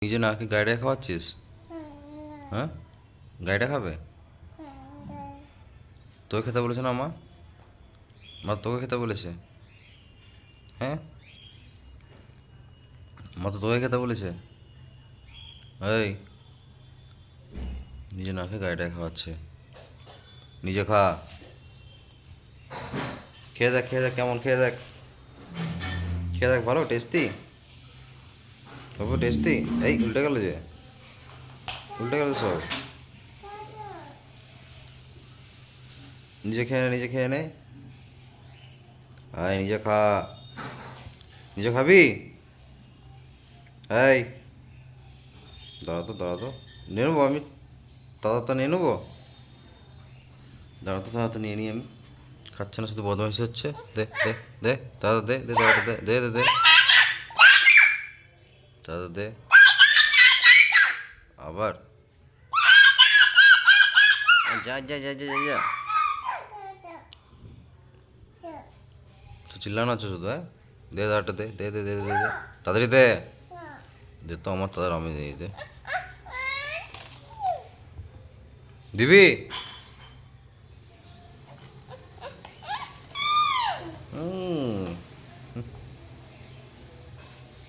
নিজে না কি গাইডে খাওয়াচ্ছিস? হ্যাঁ, গাইডে খাবে? তোকে খেতে বলেছে না মা? মা তোকে খেতে বলেছে? হ্যাঁ, মা তো তোকে খেতে বলেছে। এই, নিজে না খেয়ে গাইডে খাওয়াচ্ছে। নিজে খা, খেয়ে দেখ, খেয়ে দেখ কেমন, খেয়ে দেখ, খেয়ে দেখ, ভালো টেস্টি, বাবু টেস্টি। এই উল্টে গেল যে, উল্টে গেল সব। নিজে খেয়ে নে, নিজে খেয়ে নে। আয় নিজে খা, নিজে খাবি? এই দাঁড়া তো, দাঁড়া তো, নিয়ে নেবো আমি, তাড়াতাড়ি নিয়ে নেবো। দাঁড়া তো, তাড়াতাড়ি নিয়ে নিই আমি। খাচ্ছে না, শুধু বদমাইশি হচ্ছে। দে দে দে, দাদা দে, দে দাদাটা দে, দে দে দে, দাদা দে। আবার যা যা যা যা যা যা। তো চিল্লানো আছে শুধু, হ্যাঁ? দে দাদাটা দে, দে দে দে দে দে, তাড়াতাড়ি দে। দে তো আমার, তাড়াতাড়ি আমি দিয়ে দে। দিবি?